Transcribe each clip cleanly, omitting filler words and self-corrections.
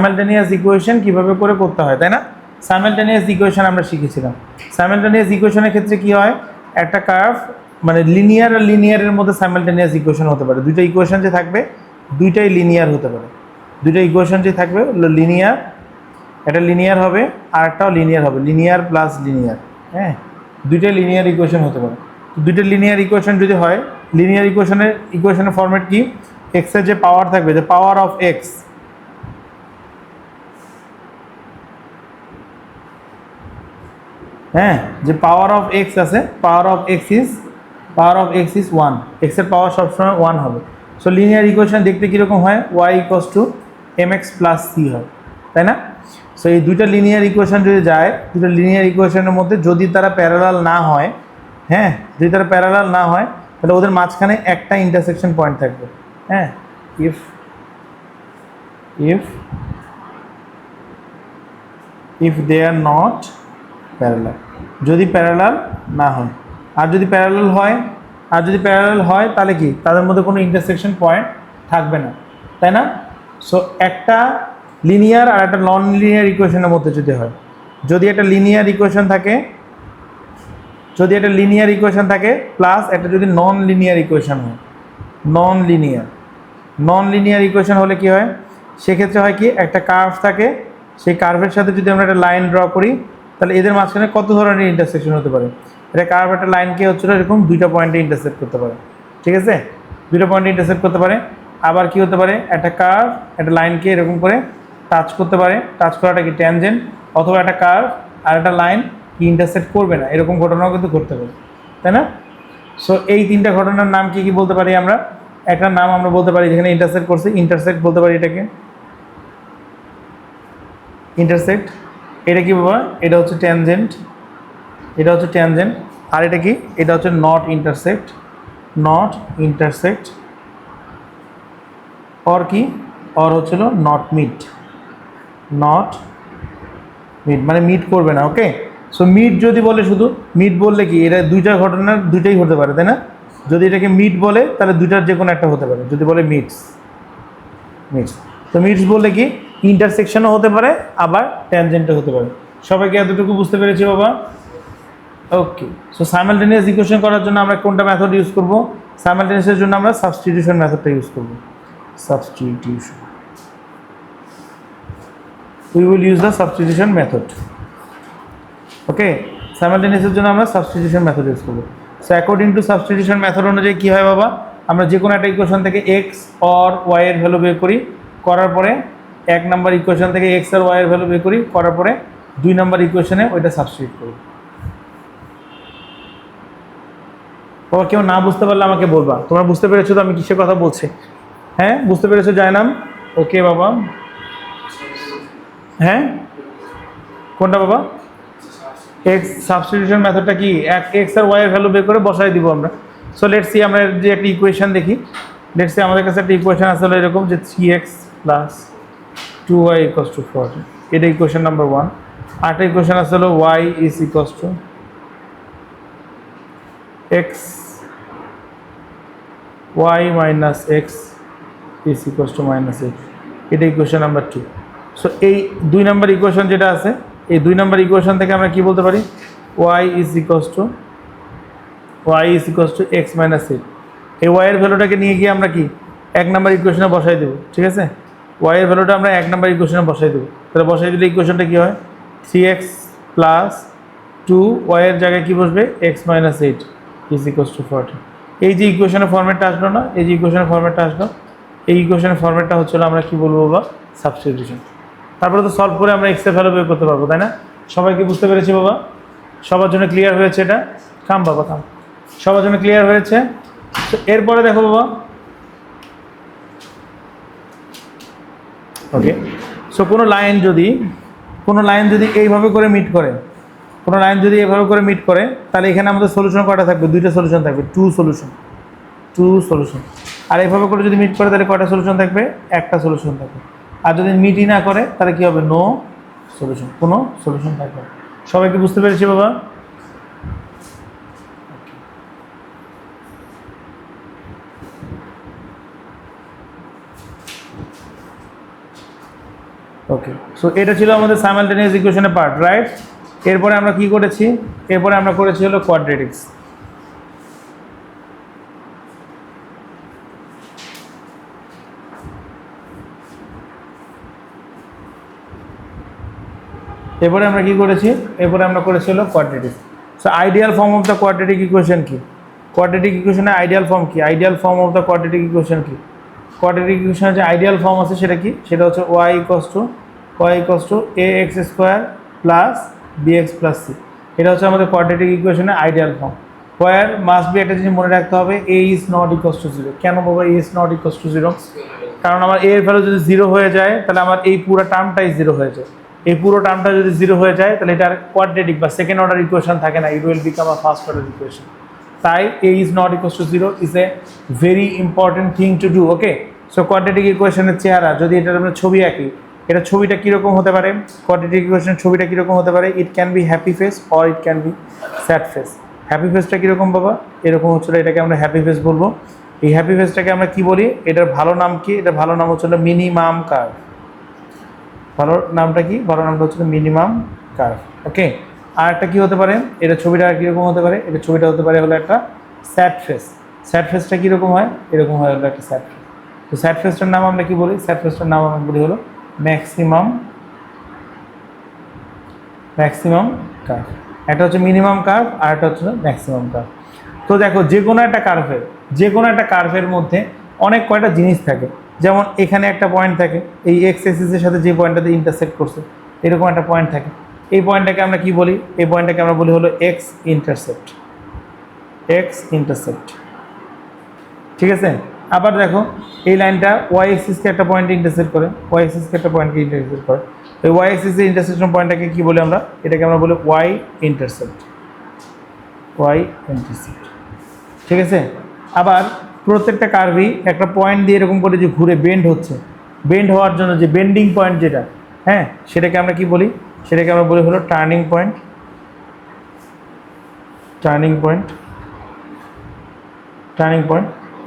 Simultaneous equation কিভাবে করে করতে হয়, তাই না? সাইমালটেনিয়াস ইকুয়েশন আমরা শিখেছিলাম। সাইমালটেনিয়াস ইকুয়েশনের ক্ষেত্রে কি হয়, একটা কার্ভ মানে লিনিয়ার আর লিনিয়ারের মধ্যে সাইমালটেনিয়াস ইকুয়েশন হতে পারে। দুইটা ইকুয়েশন যে থাকবে দুইটাই লিনিয়ার হতে পারে। দুইটা ইকুয়েশন যে থাকবে লিনিয়ার, এটা লিনিয়ার হবে আর একটাও লিনিয়ার হবে, লিনিয়ার প্লাস লিনিয়ার। হ্যাঁ, দুইটাই লিনিয়ার ইকুয়েশন হতে পারে। দুইটা লিনিয়ার ইকুয়েশন যদি হয়, লিনিয়ার ইকুয়েশনের ফরম্যাট কি, এক্সের যে পাওয়ার থাকবে, যে পাওয়ার অফ এক্স, হ্যাঁ, যে পাওয়ার অফ এক্স আছে, পাওয়ার অফ এক্স ইজ 1, এক্সের পাওয়ার সবসময় 1 হবে। সো লিনিয়ার ইকুয়েশন দেখতে কীরকম হয়, y equals to m x plus c হয়, তাই না? সো এই দুইটা লিনিয়ার ইকুয়েশন যদি যায়, দুটো লিনিয়ার ইকুয়েশনের মধ্যে যদি তারা প্যারালাল না হয়, হ্যাঁ, যদি তারা প্যারালাল না হয়, তাহলে ওদের মাঝখানে একটা ইন্টারসেকশন পয়েন্ট থাকবে। হ্যাঁ, if they are not parallel, যদি প্যারালাল না হয়। আর যদি প্যারালাল হয় তাহলে কি, তাদের মধ্যে কোনো ইন্টারসেকশন পয়েন্ট থাকবে না, তাই না? সো একটা লিনিয়ার আর একটা নন লিনিয়ার ইকুয়েশনের মধ্যে যদি হয়, যদি একটা লিনিয়ার ইকুয়েশন থাকে প্লাস একটা যদি নন লিনিয়ার ইকুয়েশন হয়, নন লিনিয়ার ইকুয়েশন হলে কি হয়, সেক্ষেত্রে হয় কি, একটা কার্ভ থাকে, সেই কার্ভের সাথে যদি আমরা একটা লাইন ড্র করি, তাহলে এদের মাঝখানে কত ধরনের ইন্টারসেকশন হতে পারে। এটা কার্ভ একটা লাইনকে হচ্ছিল এরকম দুইটা পয়েন্টে ইন্টারসেক্ট করতে পারে, ঠিক আছে? দুইটা পয়েন্টে ইন্টারসেক্ট করতে পারে। আবার কি হতে পারে, একটা কার্ভ একটা লাইনকে এরকম করে টাচ করতে পারে, টাচ করাটা কি ট্যানজেন্ট, অথবা একটা কার্ভ আর একটা লাইন কি ইন্টারসেক্ট করবে না, এরকম ঘটনাও কিন্তু ঘটতে পারে, তাই না? সো এই তিনটা ঘটনার নাম কি কি বলতে পারি আমরা? একটা নাম আমরা বলতে পারি যেখানে ইন্টারসেক্ট করছে, ইন্টারসেক্ট বলতে পারি এটাকে, ইন্টারসেক্ট। এটা কি বাবা, এটা হচ্ছে ট্যানজেন্ট, আর এটা কি, এটা হচ্ছে নট ইন্টারসেক্ট, অর কি, অর হচ্ছিল নট মিট, মানে মিট করবে না। ওকে, সো মিট যদি বলে, শুধু মিট বললে কি, এটা দুইটা ঘটনার দুইটাই হতে পারে, তাই না? যদি এটাকে মিট বলে তাহলে দুইটার যে কোনো একটা হতে পারে, যদি বলে মিটস। তো মিটস বললে কি, ইন্টারসেকশনও হতে পারে আবার ট্যানজেন্টও হতে পারে। সবাইকে এতটুকু বুঝতে পেরেছি বাবা? ওকে, সো সাইমালটেনিয়াস ইকুয়েশন করার জন্য আমরা কোনটা মেথড ইউজ করব? সাইমালটেনিয়াসের জন্য আমরা সাবস্টিটিউশন মেথডটা ইউজ করব। Substitution, we will use the substitution method. ওকে, সাইমালটেনিয়াসের জন্য আমরা সাবস্টিটিউশন মেথড ইউজ করব। So according to substitution method অনুযায়ী কী হয় বাবা, আমরা যে কোনো একটা ইকুয়েশন থেকে এক্স অর ওয়াই এর ভ্যালু বের করি, করার পরে এক নাম্বার ইকুয়েশন থেকে এক্স আর ওয়াই এর ভ্যালু বের করি, করার পরে দুই নাম্বার ইকুয়েশনে ওইটা সাবস্টিটিউট করি। বাবা কেউ না বুঝতে পারলে আমাকে বলবা। তোমরা বুঝতে পেরেছো তো আমি কিসের কথা বলছি? হ্যাঁ, বুঝতে পেরেছো জায়নাম? ওকে বাবা, হ্যাঁ, কোনটা বাবা? এক্স সাবস্টিটিউশন মেথডটা কি, এক্স আর ওয়াই এর ভ্যালু বের করে বসাই দিব আমরা। সো লেটস সি, আমরা যে একটা ইকুয়েশন দেখি, লেটস সি আমাদের কাছে একটা ইকুয়েশন আসলে এরকম যে 3x plus 2y equals to 4, এটা ইকুয়েশন নাম্বার 1। আরেকটা ইকুয়েশন আসলে y is equals to x, y minus x is equals to minus x, এটা ইকুয়েশন নাম্বার 2। সো এই দুই নাম্বার ইকুয়েশন যেটা আছে, এই দুই নাম্বার ইকুয়েশন থেকে আমরা কি বলতে পারি, y is equals to x minus a। এই y এর ভ্যালুটাকে নিয়ে গিয়ে আমরা কি এক নাম্বার ইকুয়েশনে বসাই দেবো, ঠিক আছে? y এর ভ্যালুটা আমরা এক নাম্বার ইকুয়েশনে বসাই দেবো। তাহলে বসাই দিলে ইকুয়েশনটা কী হয়, 3x প্লাস 2y এর জায়গায় কী বসবে, x minus 8 is equals to 40। এই যে ইকুয়েশনের ফর্মেটটা আসলো না, এই যে ইকুয়েশনের ফর্মেটটা আসলো, এই ইকুয়েশনের ফর্মেটটা হচ্ছিল আমরা কি বলবো বাবা, সাবস্টিটিউশন। তারপরে তো সলভ করে আমরা এক্স এর ভ্যালু বের করতে পারবো, তাই না? সবাই কি বুঝতে পেরেছি বাবা? সবার জন্য ক্লিয়ার হয়েছে এটা? কাম বাবা কাম, সবার জন্য ক্লিয়ার হয়েছে? তো এরপরে দেখো বাবা, ওকে, সো কোনো লাইন যদি এইভাবে করে মিট করে, তাহলে এখানে আমাদের সলিউশন কয়টা থাকবে, দুইটা সলিউশন থাকবে, টু সলিউশন। আর এইভাবে করে যদি মিট করে তাহলে কয়টা সলিউশন থাকবে, একটা সলিউশন থাকবে। আর যদি মিটই না করে তাহলে কী হবে, নো সলিউশন, কোনো সলিউশন থাকবে। সবাইকে বুঝতে পেরেছি বাবা? ওকে, সো এটা ছিল আমাদের সাইমালটেনিয়াস ইকুয়েশনের পার্ট, রাইট? এরপরে আমরা কি করেছি? এরপরে আমরা করেছি হলো কোয়াড্রেটিক্স। এরপরে আমরা কি করেছি? এরপরে আমরা করেছি হলো quadratics. So ideal form of the quadratic equation কি? কোয়াড্রেটিক ইকুয়েশনের আইডিয়াল ফর্ম কি? Ideal form of the quadratic equation কি? কোয়াড্রেটিক ইকুয়েশনের যে আইডিয়াল ফর্ম আছে সেটা কি? সেটা হচ্ছে y = ax² plus bx plus c। এটা হচ্ছে আমাদের কোয়াড্রেটিক ইকুয়েশনের আইডিয়াল ফর্ম। ওয়ার মাস্ট বি, একটা জিনিস মনে রাখতে হবে, a is not equals to 0। কেন বাবা a is not equals to 0? কারণ আমার a এর ভ্যালু যদি 0 হয়ে যায় তাহলে আমার এই পুরো টার্মটাই 0 হয়ে যায়। এই পুরো টার্মটা যদি 0 হয়ে যায় তাহলে এটা কোয়াড্রেটিক বা সেকেন্ড অর্ডার ইকুয়েশন থাকে না, it will become a first order equation. তাই a is not equals to 0 is a very important thing to do, okay? So quadratic ইকুয়েশনের চেহারা, যদি এটার আমরা ছবি আঁকি, এটা ছবিটা কীরকম হতে পারে? কোয়াড্রেটিক ইকুয়েশনের ছবিটা কীরকম হতে পারে? It can be happy face or it can be sad face. Happy ফেসটা কীরকম বাবা? এরকম হচ্ছিলো, এটাকে আমরা হ্যাপি ফেস বলবো। এই হ্যাপি ফেসটাকে আমরা কি বলি? এটার ভালো নাম কি? এটার ভালো নাম হচ্ছিল মিনিমাম কার্ভ। ভালো নামটা কি? ভালো নামটা হচ্ছিল মিনিমাম কার্ভ, ওকে? আর একটা কী হতে পারে? এটা ছবিটা কীরকম হতে পারে? এটা ছবিটা হতে পারে হলো একটা স্যাড ফেস। স্যাড ফেসটা কীরকম হয়? এরকম হয় হলো একটা স্যাড ফেস। তো স্যাড ফেসটার নাম আমরা কি বলি? স্যাড ফেসটার নাম আমরা বলি হলো ম্যাক্সিমাম কার্ভ। একটা হচ্ছে মিনিমাম কার্ভ আর একটা হচ্ছে ম্যাক্সিমাম কার্ভ। তো দেখো, যে কোনো একটা কার্ভের মধ্যে অনেক কয়টা জিনিস থাকে। যেমন এখানে একটা পয়েন্ট থাকে, এই এক্স এক্সিসের সাথে যে পয়েন্টটাতে ইন্টারসেক্ট করছে এরকম একটা পয়েন্ট থাকে। এই পয়েন্টটাকে আমরা কি বলি? এই পয়েন্টটাকে আমরা বলি হলো এক্স ইন্টারসেপ্ট। ঠিক আছে? আবার দেখো, এই লাইনটা ওয়াই এক্সিসকে একটা পয়েন্টে ইন্টারসেক্ট করে, এই ওয়াই এক্সিসের ইন্টারসেকশন পয়েন্টটাকে কি বলি আমরা? এটাকে আমরা বলি ওয়াই ইন্টারসেপ্ট। ঠিক আছে? আবার প্রত্যেকটা কার্ভই একটা পয়েন্ট দিয়ে এরকম করে যে ঘুরে বেন্ড হচ্ছে, বেন্ড হওয়ার জন্য যে বেন্ডিং পয়েন্ট যেটা, হ্যাঁ, সেটাকে আমরা কি বলি? সেটাকে আমরা বলি হলো টার্নিং পয়েন্ট।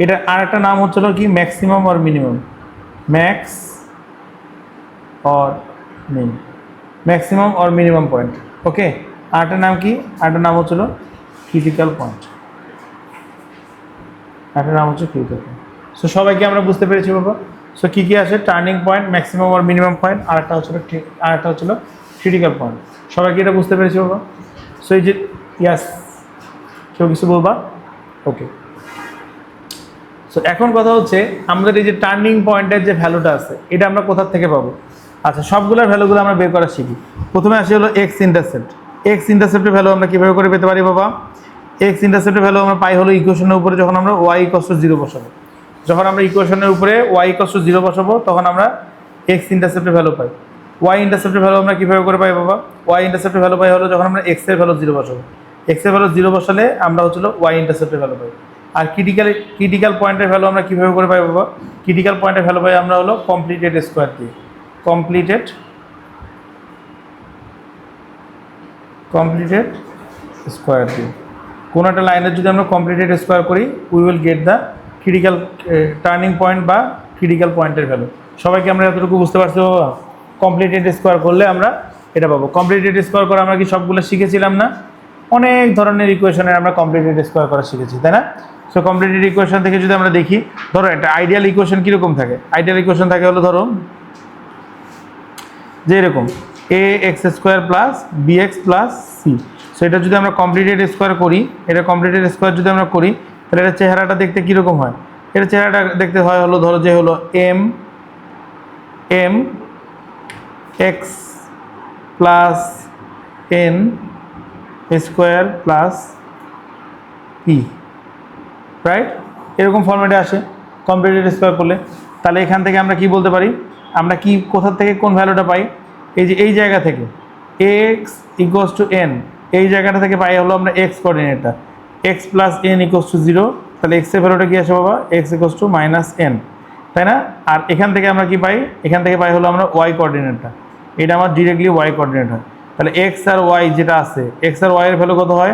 এটার আর একটা নাম হচ্ছিল কি? Maximum or minimum. Maximum or minimum point, okay? আরেকটা নাম কি? আরেকটা নাম হচ্ছিল ক্রিটিক্যাল পয়েন্ট। সো সবাইকে আমরা বুঝতে পেরেছি বাবা? সো কী কী আছে? Turning point, maximum or minimum point, আরেকটা হচ্ছিল ক্রিটিক্যাল পয়েন্ট। সবাইকে এটা বুঝতে পেরেছি বাবা? সো এই যে ইয়াস, কেউ কিছু বলবা? ওকে। সো এখন কথা হচ্ছে, আমাদের এই যে টার্নিং পয়েন্টের যে ভ্যালুটা আছে, এটা আমরা কোথা থেকে পাবো? আচ্ছা, সবগুলোর ভ্যালুগুলো আমরা বের করা শিখি। প্রথমে আসে হলো এক্স ইন্টারসেপ্টের ভ্যালু আমরা কীভাবে করে পেতে পারি বাবা? এক্স ইন্টারসেপ্টের ভ্যালু আমরা পাই হলো ইকুয়েশনের উপরে যখন আমরা ওয়াই = 0 বসাবো। যখন আমরা ইকুয়েশনের উপরে ওয়াই = 0 বসাবো তখন আমরা এক্স ইন্টারসেপ্টের ভ্যালু পাই। ওয়াই ইন্টারসেপ্টের ভ্যালু আমরা কীভাবে করে পাই বাবা? ওয়াই ইন্টারসেপ্টের ভ্যালু পাই হলো যখন আমরা এক্সের ভ্যালু 0 বসাবো। এক্সের ভ্যালু 0 বসালে আমরা হচ্ছিল ওয়াই ইন্টারসেপ্টের ভ্যালু পাই। আর ক্রিটিক্যাল পয়েন্টের ভ্যালু আমরা কীভাবে করে পাই বাবা? ক্রিটিক্যাল পয়েন্টের ভ্যালু পাই আমরা হলো কমপ্লিটেড স্কোয়ার দিয়ে। কমপ্লিটেড স্কোয়ার দিয়ে কোনো একটা লাইনের যদি আমরা কমপ্লিটেড স্কোয়ার করি, we will get the critical turning point বা ক্রিটিক্যাল পয়েন্টের ভ্যালু। সবাইকে আমরা এতটুকু বুঝতে পারছি বাবা? কমপ্লিটেড স্কোয়ার করলে আমরা এটা পাবো। কমপ্লিটেড স্কোয়ার করে আমরা কি সবগুলো শিখেছিলাম না? অনেক ধরনের ইকুয়েশনের আমরা কমপ্লিটেড স্কোয়ার করা শিখেছি, তাই না? সো কমপ্লিটেড ইকুয়েশন থেকে যদি আমরা দেখি, ধরো একটা আইডিয়াল ইকুয়েশন কীরকম থাকে? আইডিয়াল ইকুয়েশন থাকে হলো ধরো যে এরকম ax² plus bx plus c। So এটা যদি আমরা কমপ্লিটেড স্কোয়ার করি, এটা কমপ্লিটেড স্কোয়ার যদি আমরা করি, তাহলে এটা চেহারাটা দেখতে কীরকম হয়? এটা চেহারাটা দেখতে হয় হলো ধরো যে হলো m x plus n square plus e, right? এরকম ফর্মেটে আসে কমপ্লিটেড স্কোয়ার করলে। তাহলে এখান থেকে আমরা কি বলতে পারি? আমরা কি কোথা থেকে কোন ভ্যালুটা পাই? এই যে এই জায়গা থেকে x = n, এই জায়গাটা থেকে পাই হলো আমরা x কোঅর্ডিনেটটা, x প্লাস n = 0। তাহলে x এর ভ্যালুটা কি আসে বাবা? x = -n, তাই না? আর এখান থেকে আমরা কি পাই? এখান থেকে পাই হলো আমরা y কোঅর্ডিনেটটা, এটা আমার ডিরেক্টলি y কোঅর্ডিনেট হয়। তাহলে x আর y যেটা আছে, x আর y এর ভ্যালু কত হয়?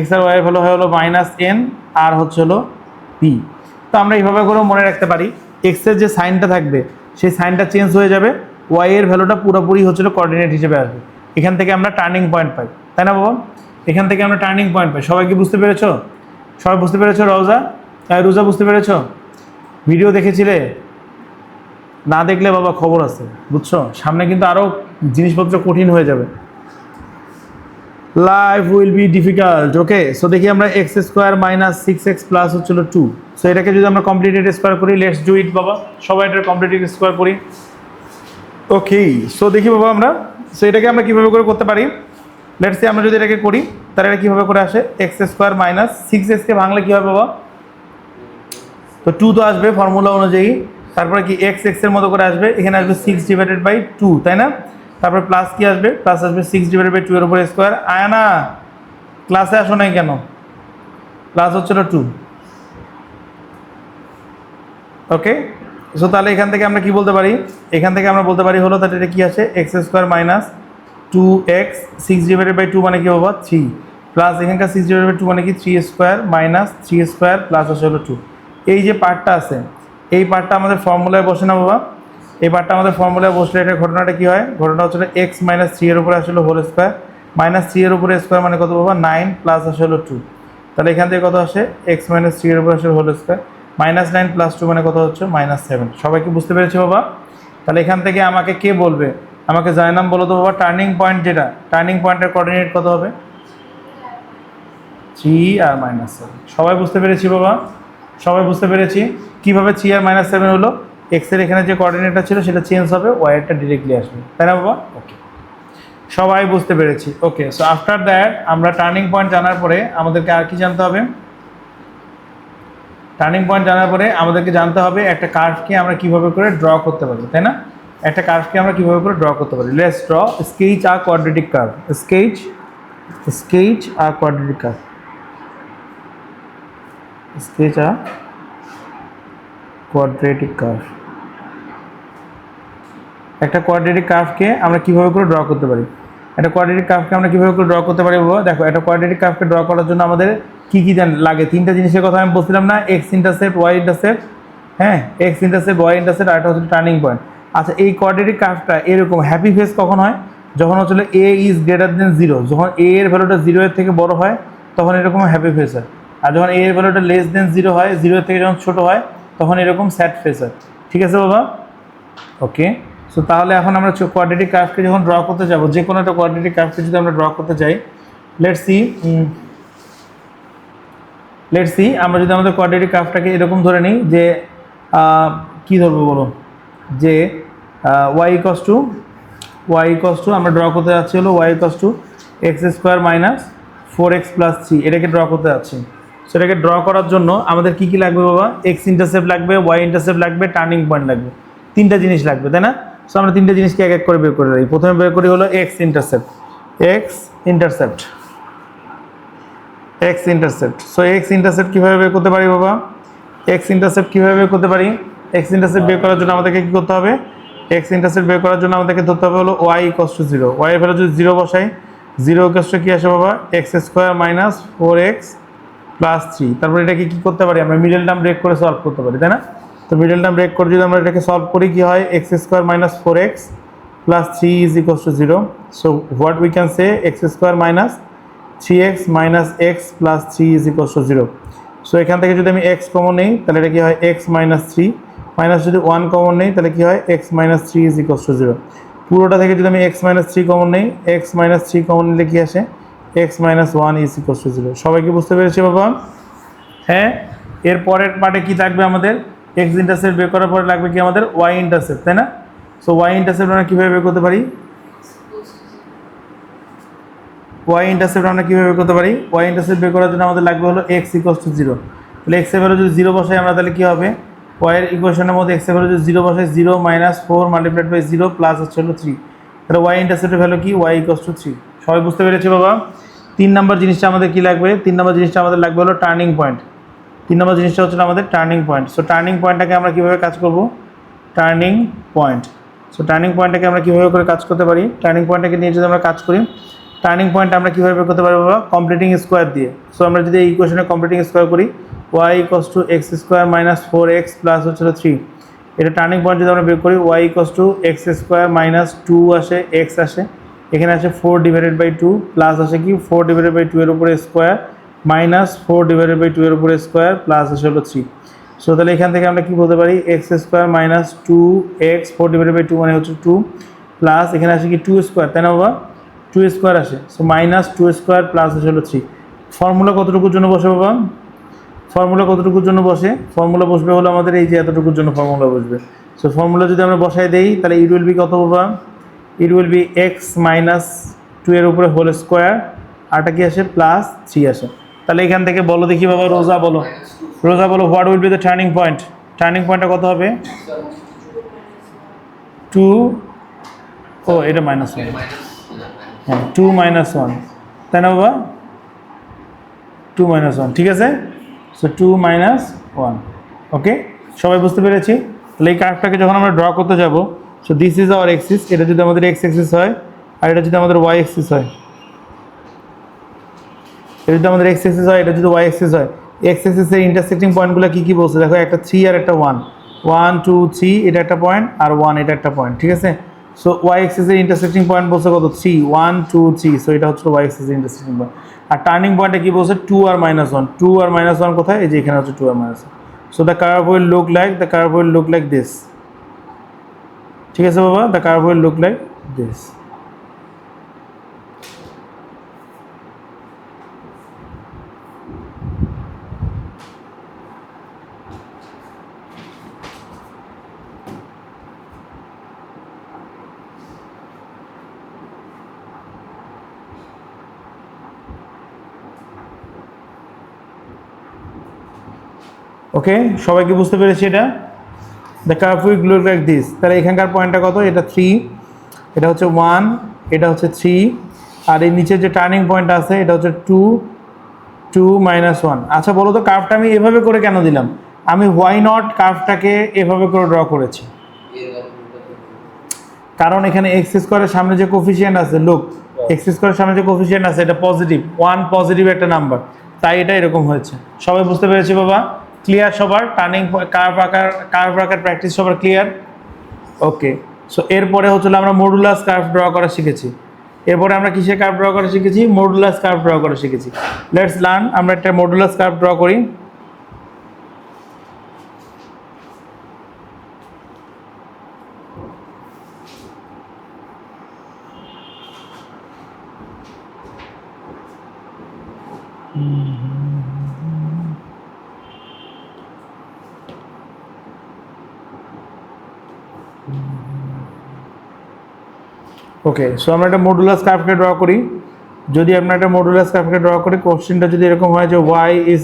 x আর y এর ভ্যালু হয় হলো -n আর হচ্ছে হলো p। তো আমরা এইভাবে করে মনে রাখতে পারি, x এর যে সাইনটা থাকবে সেই সাইনটা চেঞ্জ হয়ে যাবে ওয়াই এর ভ্যালুটা পুরোপুরি হচ্ছিল কোঅর্ডিনেট হিসেবে আসবে। এখান থেকে আমরা টার্নিং পয়েন্ট পাই, তাই না বাবা? এখান থেকে আমরা টার্নিং পয়েন্ট পাই। সবাই কি বুঝতে পেরেছো? সবাই বুঝতে পেরেছো? রোজা বুঝতে পেরেছো? ভিডিও দেখেছিলে? না দেখলে বাবা খবর আছে, বুঝছো? সামনে কিন্তু আরও জিনিসপত্র কঠিন হয়ে যাবে। Life will be difficult. Okay, so দেখি আমরা x square minus 6x plus হচ্ছিল 2। সো এটাকে যদি আমরা কমপ্লিটেড স্কোয়ার করি, লেটস ডু ইট বাবা। সবাই এটার কমপ্লিটেড স্কোয়ার করি। ওকে, সো দেখি বাবা আমরা, সো এটাকে আমরা কীভাবে করে করতে পারি? লেটস সে আমরা যদি এটাকে করি তাহলে এটা কীভাবে করে আসে? এক্স স্কোয়ার মাইনাস 6xকে ভাঙলে কী হবে বাবা? তো 2 তো আসবে ফর্মুলা অনুযায়ী, তারপরে কি এক্স এক্সের মতো করে আসবে, এখানে আসবে 6/2, তাই না? তারপরে প্লাস কি আসবে? প্লাস আসবে 6/2 এর উপর স্কোয়ার। আয়ানা ক্লাসে আসো নাই কেন? প্লাস হচ্ছিল 2। ওকে, সো তাহলে এখান থেকে আমরা কি বলতে পারি? এখান থেকে আমরা বলতে পারি হলো তাহলে এটা কি আছে? এক্স স্কোয়ার মাইনাস 2x 6/2 মানে কি বাবা? 3 প্লাস এখানকার 6/2 মানে কি? 3 স্কোয়ার মাইনাস 3 স্কোয়ার প্লাস আসে হলো 2। এই যে পার্টটা আছে, এই পার্টটা আমাদের ফর্মুলায় বসে না বাবা? এই পার্টটা আমাদের ফর্মুলায় বসলে এটা ঘটনাটা কি হয়? ঘটনা হচ্ছে x মাইনাস 3 এর উপরে আসলে হোল স্কোয়ার, মাইনাস 3 এর উপরে স্কোয়ার মানে কত বাবা? 9 প্লাস আসে হলো 2। তাহলে এখান থেকে কত আসে? x মাইনাস 3 এর উপরে আসলে হোল স্কোয়ার, মাইনাস 9 প্লাস 2 মানে কত হচ্ছে? -7। সবাই কি বুঝতে পেরেছি বাবা? তাহলে এখান থেকে আমাকে কে বলবে? আমাকে জায়নাম বলো তো বাবা, টার্নিং পয়েন্ট যেটা, টার্নিং পয়েন্টের কোঅর্ডিনেট কত হবে? 3 আর -7। সবাই বুঝতে পেরেছি বাবা? সবাই বুঝতে পেরেছি কিভাবে 3 আর -7 হলো? এক্স এর এখানে যে কোঅর্ডিনেটটা ছিল সেটা চেঞ্জ হবে, ওয়াই এরটা ডিরেক্টলি আসবে, তাই না বাবা? ওকে, সবাই বুঝতে পেরেছি। ওকে, সো আফটার দ্যাট আমরা টার্নিং পয়েন্ট জানার পরে আমাদেরকে আর কি জানতে হবে? টার্নিং পয়েন্ট জানার পরে আমাদেরকে জানতে হবে একটা কার্ভকে আমরা কিভাবে করে ড্র করতে পারি, তাই না? একটা কার্ভকে আমরা কিভাবে করে ড্র করতে পারি? Let's draw sketch a quadratic curve. Sketch a quadratic curve. Sketch a quadratic curve. একটা কোয়াড্রেটিক কার্ভকে আমরা কিভাবে করে ড্র করতে পারি? একটা কোয়াড্রেটিক কার্ভকে আমরা কিভাবে করে ড্র করতে পারি বাবা? দেখো, একটা কোয়াড্রেটিক কার্ভকে ড্র করার জন্য আমাদের কি কি লাগে? তিনটা জিনিসের কথা আমি বলছিলাম না? X intercept, y intercept. হ্যাঁ, এক্স ইন্টারসেপ্ট, ওয়াই ইন্টারসেপ্ট, আর একটা হচ্ছে টার্নিং পয়েন্ট। আচ্ছা, এই কোয়াড্রেটিক কার্ভটা এরকম হ্যাপি ফেস কখন হয়? যখন হচ্ছে এ ইজ গ্রেটার দেন 0। যখন এ এর ভ্যালুটা 0 এর থেকে বড় হয় তখন এরকম হ্যাপি ফেস হয়। আর যখন এ এর ভ্যালুটা লেস দেন 0 হয়, 0 এর থেকে যখন ছোট হয় তখন এরকম স্যাড ফেস হয়। ঠিক আছে বাবা? ওকে, সো তাহলে এখন আমরা কোয়াড্রেটিক কার্ভকে যখন ড্র করতে যাব, যে কোনো একটা কোয়াড্রেটিক কার্ভকে যদি আমরা ড্র করতে চাই, লেটস সি আমরা যদি আমাদের কোয়াড্রেটিক কার্ভটাকে এরকম ধরে নিই যে কি ধরবো বলো? যে y ইকস টু আমরা ড্র করতে যাচ্ছি হলো y x to x square minus 4x plus 3, এটাকে ড্র করতে যাচ্ছি। সেটাকে ড্র করার জন্য আমাদের কি কি লাগবে বাবা? এক্স ইন্টারসেপ্ট লাগবে, ওয়াই ইন্টারসেপ্ট লাগবে, টার্নিং পয়েন্ট লাগবে। তিনটা জিনিস লাগবে, তাই না? সো আমরা তিনটা জিনিসকে এক এক করে বের করে দিই। প্রথমে বের করি হলো x intercept. So x intercept কীভাবে বের করতে পারি বাবা? এক্স ইন্টারসেপ্ট কীভাবে বের করতে পারি? এক্স ইন্টারসেপ্ট বের করার জন্য আমাদেরকে কী করতে হবে? এক্স ইন্টারসেপ্ট বের করার জন্য আমাদেরকে ধরতে হবে হলো ওয়াই ইকস টু 0। ওয়াই এর ভ্যালু যদি 0 বসাই, 0 ইকস টু কী আসে বাবা? X square minus 4x plus 3। তারপর এটাকে কী করতে পারি? আমরা মিডল টার্ম ব্রেক করে সলভ করতে পারি, তাই না? তো মিডল টার্ম ব্রেক করে যদি আমরা এটাকে সলভ করি, কী হয়? X square minus 4x plus 3 is equals to 0। So what we can say? X square minus 3x minus x plus 3 is equals to 0। So এখান থেকে যদি আমি এক্স কমন নেই তাহলে এটা কী হয়? এক্স মাইনাস 3 মাইনাস যদি 1 কমন নেই তাহলে কী হয়? X minus 3 is equals to 0। পুরোটা থেকে যদি আমি এক্স মাইনাস 3 কমন নেই, এক্স মাইনাস 3 কমন নিলে কী আসে? X minus 1 is equals to 0। সবাই কি বুঝতে পেরেছি বাবা? হ্যাঁ, এর পরের পার্টে কী থাকবে আমাদের? এক্স ইন্টারসেপ্ট বের করার পরে লাগবে কি আমাদের? ওয়াই ইন্টারসেপ্ট, তাই না? সো ওয়াই ইন্টারসেপ্ট আমরা কীভাবে বের করতে পারি? ওয়াই ইন্টারসেপ্ট আমরা কীভাবে বের করতে পারি? ওয়াই ইন্টারসেপ্ট বের করার জন্য আমাদের লাগবে হলো এক্স ইকস টু 0। তাহলে এক্স এর ভ্যালু যদি 0 বসাই আমরা, তাহলে কী হবে? ওয়াইয়ের ইকুয়েশনের মধ্যে এক্স এর ভ্যালু যদি 0 বসাই, 0 মাইনাস 4 মাল্টিপ্লাইড বাই 0 প্লাস হচ্ছে হলো 3। তাহলে ওয়াই ইন্টারসেপ্টের ভ্যালু কি? Y equals to 3। সবাই বুঝতে পেরেছি বাবা? 3 নম্বর জিনিসটা আমাদের কী লাগবে? 3 নম্বর জিনিসটা আমাদের লাগবে হলো টার্নিং পয়েন্ট। 3 নম্বর জিনিসটা হচ্ছে আমাদের টার্নিং পয়েন্ট। সো টার্নিং পয়েন্টটাকে আমরা কীভাবে কাজ করব? Turning point. সো টার্নিং পয়েন্টটাকে আমরা কীভাবে করে কাজ করতে পারি? টার্নিং পয়েন্টটাকে নিয়ে যদি আমরা কাজ করি, টার্নিং পয়েন্ট আমরা কীভাবে বের করতে পারবো বাবা? কমপ্লিটিং স্কোয়ার দিয়ে। সো আমরা যদি এই ইকুয়েশনে কমপ্লিটিং স্কোয়ার করি, y equals to x square minus 4x plus হচ্ছে 3, এটা টার্নিং পয়েন্ট যদি আমরা বের করি y equals to x square minus two আসে এক্স আসে, এখানে আসে 4/2 প্লাস আসে কি 4/2 এর উপরে স্কোয়ার মাইনাস 4/2 এর উপরে স্কোয়ার প্লাস আসে হলো 3। সো তাহলে এখান থেকে আমরা কি বলতে পারি এক্স স্কোয়ার মাইনাস 2x 4/2 মানে হচ্ছে 2 প্লাস এখানে আসে কি 2 স্কোয়ার, তাই না বাবা? 2 স্কোয়ার আসে, সো মাইনাস 2 স্কোয়ার প্লাস আসে হলো 3। ফর্মুলা কতটুকুর জন্য বসে বাবা? ফর্মুলা কতটুকুর জন্য বসে? ফর্মুলা বসবে হলো আমাদের এই যে এতটুকুর জন্য ফর্মুলা বসবে। সো ফর্মুলা যদি আমরা বসাই দেই তাহলে ইট উইল বি কত বাবা? It will be x minus 2 এর উপরে হোল স্কোয়ার, আরটা কি আসে প্লাস 3 আসে। তাহলে এখান থেকে বলো দেখি বাবা, রোজা বলো, রোজা বলো what will be the turning point? Turning পয়েন্টটা কত হবে? 2, ও এটা মাইনাস 1, হ্যাঁ 2 মাইনাস 1, তাই না বাবা? 2 মাইনাস 1, ঠিক আছে। সো 2 মাইনাস 1, ওকে, সবাই বুঝতে পেরেছি? তাহলে এই কার্ভটাকে যখন আমরা ড্র করতে যাব, so this is our axis, এটা যদি আমাদের এক্স এক্সিস হয় আর এটা যদি আমাদের ওয়াই এক্সিস হয়, এটা যদি আমাদের এক্স এক্সিস হয় এটা যদি ওয়াই এক্সিস হয়, এক্স এক্সিসের ইন্টারসেক্টিং পয়েন্টগুলো কী কী বলছে দেখো, একটা 3 আর একটা 1, 1 2 3 এটা একটা পয়েন্ট আর 1 এটা একটা পয়েন্ট, ঠিক আছে। সো ওয়াই এক্সিসের ইন্টারসেক্টিং পয়েন্ট বলছে কত? 3, 1 2 3, সো এটা হচ্ছে ওয়াই এক্সিসের ইন্টারসেক্টিং পয়েন্ট। আর টার্নিং পয়েন্টে কী বলছে? 2 আর মাইনাস 1, 2 আর মাইনাস 1 কোথায়? এই যে এখানে হচ্ছে 2 আর minus 1। So the curve will look like this, ঠিক আছে বাবা? The curve will look like this. Okay, সবাই কি বুঝতে পেরেছি এটা? The curve will look like this. তাহলে এখানকার পয়েন্টটা কত? এটা 3, এটা হচ্ছে 1, এটা হচ্ছে 3, আর এই নিচে যে টার্নিং পয়েন্ট আছে এটা হচ্ছে 2, 2 মাইনাস 1। আচ্ছা বলো তো কার্ভটা আমি এভাবে করে কেন দিলাম? আমি হোয়াই নট কার্ভটাকে এভাবে করে ড্র করেছি? কারণ এখানে এক্স স্কোয়ারের সামনে যে কোফিসিয়েন্ট আছে, লুক এক্স স্কোয়ারের সামনে যে কোফিসিয়েন্ট আছে এটা পজিটিভ, 1 পজিটিভ একটা নাম্বার, তাই এটা এরকম হয়েছে। সবাই বুঝতে পেরেছি বাবা? ক্লিয়ার সবার? টার্নিং কার্ভ আকার প্র্যাকটিস সবার ক্লিয়ার? ওকে, সো এরপরে হচ্ছে আমরা মডুলাস কার্ভ ড্র করা শিখেছি। এরপরে আমরা কিসে কার্ভ ড্র করা শিখেছি? মডুলাস কার্ভ ড্র করা শিখেছি। লেটস লার্ন, আমরা একটা মডুলাস কার্ভ ড্র করি। ওকে, সো আমরা একটা মডুলাস কার্ভকে ড্র করি। যদি আমরা একটা মডুলাস কার্ভকে ড্র করি, কোশ্চেনটা যদি এরকম হয় যে y is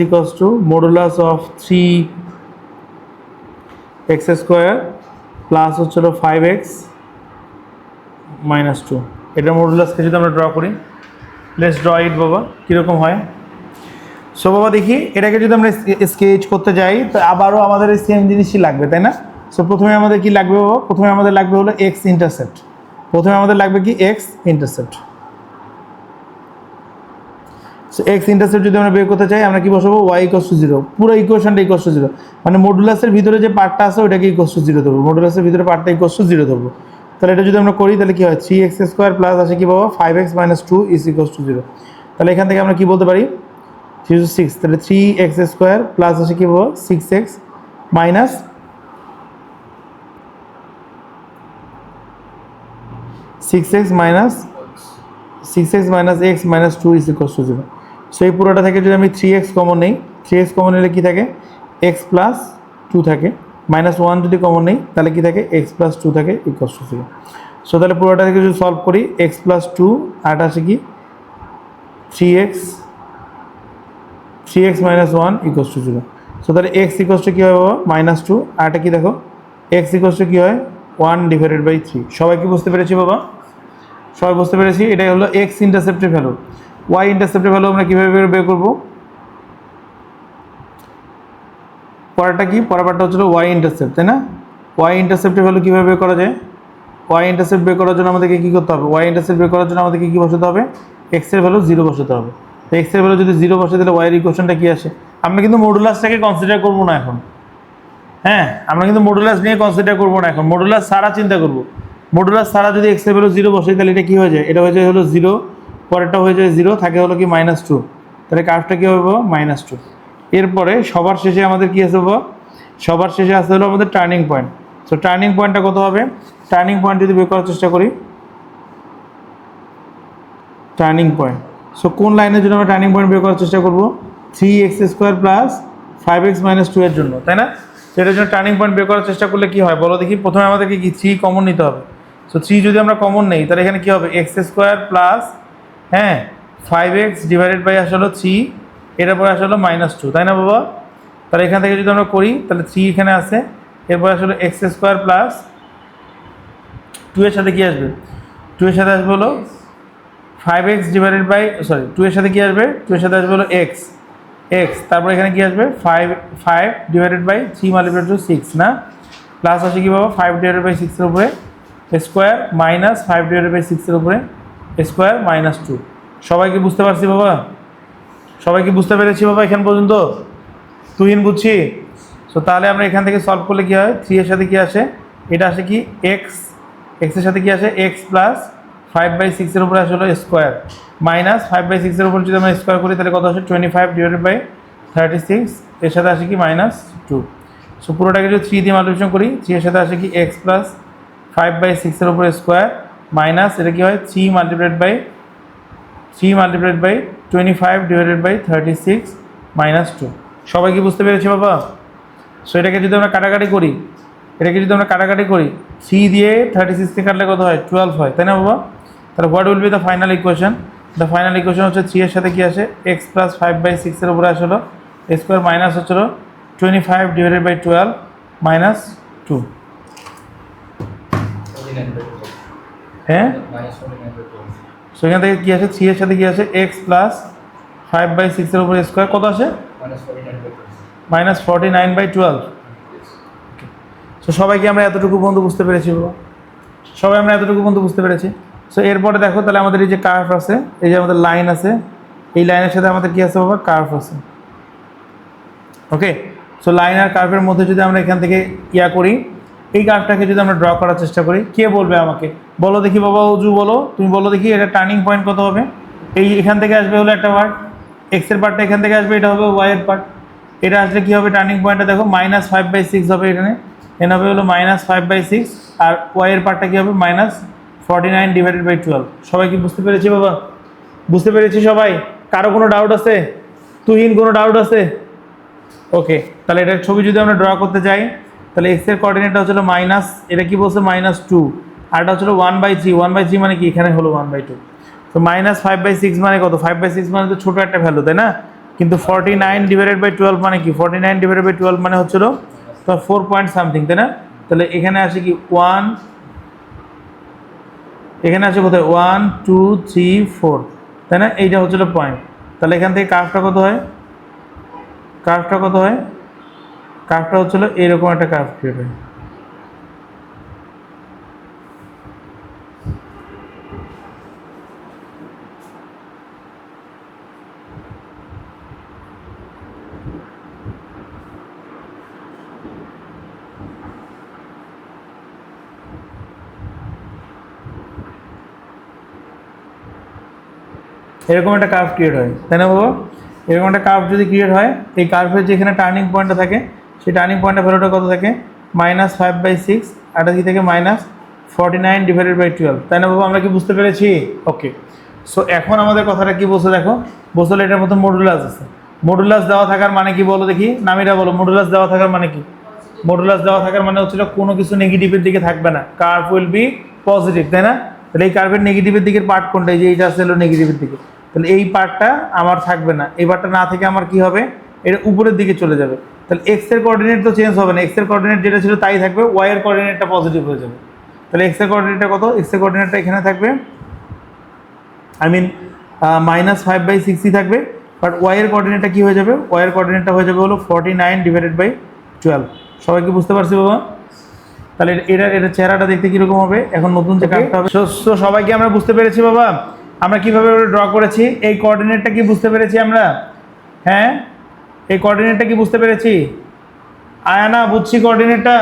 equals to modulus of 3x square plus হচ্ছিল 5x মাইনাস 2, এটা মডুলাসকে যদি আমরা ড্র করি, লেটস ড্র ইট বাবা, কীরকম হয়? সো বাবা দেখি এটাকে যদি আমরা স্কেচ করতে যাই তো আবারও আমাদের এই সেম জিনিসই লাগবে, তাই না? সো প্রথমে আমাদের কি লাগবে বাবা? প্রথমে আমাদের লাগবে হলো এক্স ইন্টারসেপ্ট। প্রথমে আমাদের লাগবে কি? X intercept. So x intercept যদি আমরা বের করতে চাই আমরা কি বসাবো? ওয়াই ইকুয়ালস টু 0, পুরো ইকুয়েশনটা ইকুয়ালস টু 0, মানে মডুলাসের ভিতরে যে পার্টটা আছে ওটাকে ইকুয়ালস টু 0 ধরবো, মডুলাসের ভিতরে পার্টটা ইকুয়ালস টু 0 ধরবো। তাহলে এটা যদি আমরা করি তাহলে কি হয়? 3x স্কোয়ার প্লাস আসে কি বাবা? 5x minus 2 is equals to 0। তাহলে এখান থেকে আমরা কি বলতে পারি? 6, তাহলে 3x স্কোয়ার প্লাস আসে কি বাবা? 6x minus 6x minus x minus 2 is equals to 0। So এই পুরোটা থেকে যদি আমি 3x কমন নেই, 3x কমন নিলে কী থাকে? x প্লাস 2 থাকে, মাইনাস 1 যদি কমন নেই তাহলে কী থাকে? x প্লাস 2 থাকে ইকুয়ালস টু 0। সো তাহলে পুরোটা থেকে যদি সলভ করি x প্লাস 2 আর আসে কি 3x minus 1 equals to 0। So তাহলে x ইকুয়ালস টু কী হয় বাবা? মাইনাস 2, আর এটা কি দেখো x ইকুয়ালস টু কী হয়? 1/3। সবাই কি বুঝতে পেরেছি বাবা? সবাই বুঝতে পেরেছি? এটাই হলো এক্স ইন্টারসেপ্টের ভ্যালু। ওয়াই ইন্টারসেপ্টের ভ্যালু আমরা কীভাবে বের করবো? পরেরটা কি? পরের পার্টটা হচ্ছিল ওয়াই ইন্টারসেপ্ট, তাই না? ওয়াই ইন্টারসেপ্টের ভ্যালু কীভাবে বের করা যায়? ওয়াই ইন্টারসেপ্ট বের করার জন্য আমাদেরকে কী করতে হবে? ওয়াই ইন্টারসেপ্ট বের করার জন্য আমাদেরকে কী বসাতে হবে? এক্সের ভ্যালু 0 বসাতে হবে। তো এক্সের ভ্যালু যদি 0 বসে দিলে ওয়াইয়ের ইকুয়েশনটা কী আসে? আমরা কিন্তু মডুলাসটাকে কনসিডার করবো না এখন, হ্যাঁ, আমরা কিন্তু মডুলাস নিয়ে কনসিডার করবো না এখন, মডুলাস ছাড়া চিন্তা করবো। মডুলাস ছাড়া যদি এক্স এর ভ্যালু 0 বসে তাহলে এটা কি হয়ে যায়, এটা হয়ে যায় হলো 0, পরেরটা হয়ে যায় 0, থাকে হলো কি -2, তাহলে কার্ভটা কি হবে -2। এরপরে সবার শেষে আমাদের কি আছে বাবা, সবার শেষে আসতে হলো আমাদের টার্নিং পয়েন্ট। সো টার্নিং পয়েন্টটা কত হবে, টার্নিং পয়েন্ট যদি বের করার চেষ্টা করি, টার্নিং পয়েন্ট, সো কোন লাইনের জন্য আমরা টার্নিং পয়েন্ট বের করার চেষ্টা করবো, 3x² + 5x - 2 এর জন্য, তাই না? সেটার জন্য টার্নিং পয়েন্ট বের করার চেষ্টা করলে কি হয় বলো দেখি, প্রথমে আমাদেরকে কি 3 কমন নিতে হবে। সো 3 যদি আমরা কমন নেই তাহলে এখানে কি হবে, x² plus 5x divided by আসলে 3, এটার পরে আসলে -2, তাই না বাবা? তাহলে এখান থেকে যদি আমরা করি তাহলে 3 এখানে আছে, এরপর আসলে x² প্লাস 2 এর সাথে কি আসবে, 2 এর সাথে আসবে হলো 5x ডিভাইডেড বাই 2 এর সাথে কি আসবে, 2 এর সাথে আসবে হলো x, তারপর এখানে কি আসবে 5 ডিভাইডেড বাই 3 মাল্টিপ্লাইড টু 6 না, প্লাস আসে কি বাবা 5 ডিভাইডেড বাই 6 এর উপরে স্কোয়ার মাইনাস 5 ডিভাইডেড বাই 6 এর উপরে স্কোয়ার -2। সবাই কি বুঝতে পারছি বাবা, সবাই কি বুঝতে পেরেছি বাবা এখান পর্যন্ত, তুহিন বুঝছি? সো তাহলে আমরা এখান থেকে সলভ করলে কি হয়, 3 এর সাথে কি আসে, এটা আসে কি x এর সাথে কি আসে x প্লাস 5/6 এর উপরে আসলে স্কোয়ার মাইনাস 5/6 এর উপর যদি আমরা স্কোয়ার করি তাহলে কত আসে 25 ডিভাইডেড বাই 36, এর সাথে আসে কি -2। সো পুরোটাকে যদি 3 দিয়ে মাল্টিপ্লিকেশন করি, 3 এর সাথে আসে কি x প্লাস 5/6 এর উপরে স্কোয়ার মাইনাস এটা কি হয় 3 মাল্টিপ্লাইড বাই 25 ডিভাইডেড বাই 36 -2। সবাই কি বুঝতে পেরেছি বাবা? সো এটাকে যদি আমরা কাটাকাটি করি, 3 দিয়ে 36কে কাটলে কত হয় 12 হয়, তাই না বাবা? তাহলে what will be the final equation, the final equation হচ্ছে 3 এর সাথে কি আসে x প্লাস 5/6 এর উপরে আসলো স্কোয়ার মাইনাস হচ্ছিল 25 ডিভাইডেড বাই 12 -2। হ্যাঁ, সো এখান থেকে কি আসে 3 এর সাথে কি আসে x প্লাস 5/6 এর উপরে স্কোয়ার কত আসে -49/12। সো সবাইকে আমরা এতটুকু পর্যন্ত বুঝতে পেরেছি বাবা, সবাই আমরা এতটুকু পর্যন্ত বুঝতে পেরেছি। সো এরপরে দেখো তাহলে আমাদের এই যে কার্ভ আছে, এই যে আমাদের লাইন আছে, এই লাইনের সাথে আমাদের কি আছে বাবা, কার্ভ আছে। ওকে, সো লাইন আর কার্ভের মধ্যে যদি আমরা এখান থেকে করি, এই কার্ভটাকে যদি আমরা ড্র করার চেষ্টা করি, কে বলবে আমাকে, বলো দেখি বাবা, অজু বলো, তুমি বলো দেখি এটা টার্নিং পয়েন্ট কত হবে। এই এখান থেকে আসবে হলো একটা পার্ট, এক্স এর পার্টটা এখান থেকে আসবে, এটা হবে ওয়াই এর পার্ট, এটা আসলে কি হবে টার্নিং পয়েন্টটা দেখো -5/6 হবে, এখানে হবে হলো -5/6, আর ওয়াই এর পার্টটা কি হবে -49 ডিভাইডেড বাই 12। সবাই কি বুঝতে পেরেছি বাবা? বুঝতে পেরেছি সবাই? কারো কোনো ডাউট আছে? তুহিন কোনো ডাউট আছে? ওকে, তাহলে এটার ছবি যদি আমরা ড্র করতে যাই তাহলে এক্স এর কোঅর্ডিনেটটা হচ্ছিল মাইনাস, এটা কি বলছে -2, আর এটা হচ্ছিল 1/3, 1/3 মানে কি এখানে হলো 1/2। তো -5/6 মানে কত, 5/6 মানে তো ছোটো একটা ভ্যালু, তাই না? কিন্তু 49 ডিভাইডেড বাই 12 মানে কি, 49 ডিভাইডেড বাই 12 মানে হচ্ছিল তো 4 পয়েন্ট সামথিং, তাই না? তাহলে এখানে আসে কি 1, এখানে আসে কোথায় 1 2 3 4, তাই না? এইটা হচ্ছিল পয়েন্ট। তাহলে এখান থেকে কার্ভটা কত হয়, কার্ভটা হচ্ছিল এরকম একটা কার্ভ ক্রিয়েট হয়। এরকম একটা কার্ভ ক্রিয়েট হয়, তাই না বাবা? এরকম একটা কার্ভ যদি ক্রিয়েট হয়, এই কার্ভের যেখানে টার্নিং পয়েন্টটা থাকে সেই টার্নিং পয়েন্টের ভ্যালুটা কত থাকে -5/6, আর কি থেকে -49 ডিভাইডেড বাই 12, তাই না বাবা? আমরা কি বুঝতে পেরেছি? ওকে, সো এখন আমাদের কথাটা কি বলছে দেখো, বলছিল এটার মধ্যে মডুলাস আছে। মডুলাস দেওয়া থাকার মানে কি বলো দেখি, নামিরা বলো, মডুলাস দেওয়া থাকার মানে কি? মডুলাস দেওয়া থাকার মানে হচ্ছিল কোনো কিছু নেগেটিভের দিকে থাকবে না, কার্ভ উইল বি পজিটিভ, তাই না? তাহলে এই কার্ভের নেগেটিভের দিকের পার্ট কোনটা, এই যে এইটা আসলে নেগেটিভের দিকে, তাহলে এই পার্টটা আমার থাকবে না, এই পার্টটা না থেকে আমার কি হবে, এটা উপরের দিকে চলে যাবে। তাহলে এক্স এর কোঅর্ডিনেট তো চেঞ্জ হবে না, এক্স এর কোঅর্ডিনেট যেটা ছিল তাই থাকবে, ওয়াই এর কোঅর্ডিনেটটা পজিটিভ হয়ে যাবে। তাহলে এক্স এর কোঅর্ডিনেটটা কত, এক্স এর কোঅর্ডিনেটটা এখানে থাকবে, আই মিন -5/6 থাকবে, বাট ওয়াই এর কোঅর্ডিনেটটা কি হয়ে যাবে, ওয়াই এর কোঅর্ডিনেটটা হয়ে যাবে হলো 49 ডিভাইডেড বাই 12। সবাই কি বুঝতে পারছি বাবা? তাহলে এটা চেহারাটা দেখতে কীরকম হবে, এখন নতুন যে কার্ভটা হবে। সো সবাইকে আমরা বুঝতে পেরেছি বাবা, আমরা কীভাবে ড্র করেছি, এই কোঅর্ডিনেটটা কি বুঝতে পেরেছি আমরা? হ্যাঁ, এই কোঅর্ডিনেটটা কি বুঝতে পেরেছি? আয়ানা বুঝছি কোঅর্ডিনেটটা?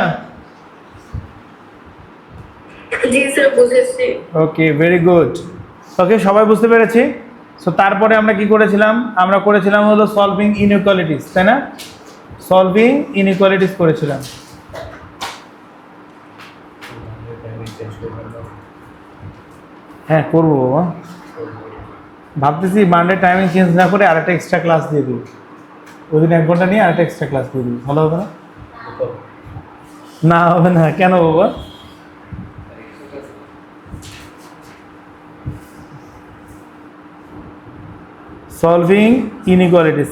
জি স্যার বুঝেছি। ওকে, ভেরি গুড। ওকে, সবাই বুঝতে পেরেছি। সো তারপরে আমরা কি করেছিলাম? আমরা করেছিলাম হলো সলভিং ইনইকুয়ালিটিস, তাই না? সলভিং ইনইকুয়ালিটিস করেছিলাম। হ্যাঁ করবো বাবা, ভাবতেছি মানডে টাইমিং চেঞ্জ না করে আরেকটা এক্সট্রা ক্লাস দিয়ে দিই। ওই দিন 1 ঘন্টা নিয়ে আরেকটা এক্সট্রা ক্লাস দিয়ে দিই, ভালো হবে না? না হবে না, কেন বাবা? সলভিং ইনইকুয়ালিটিস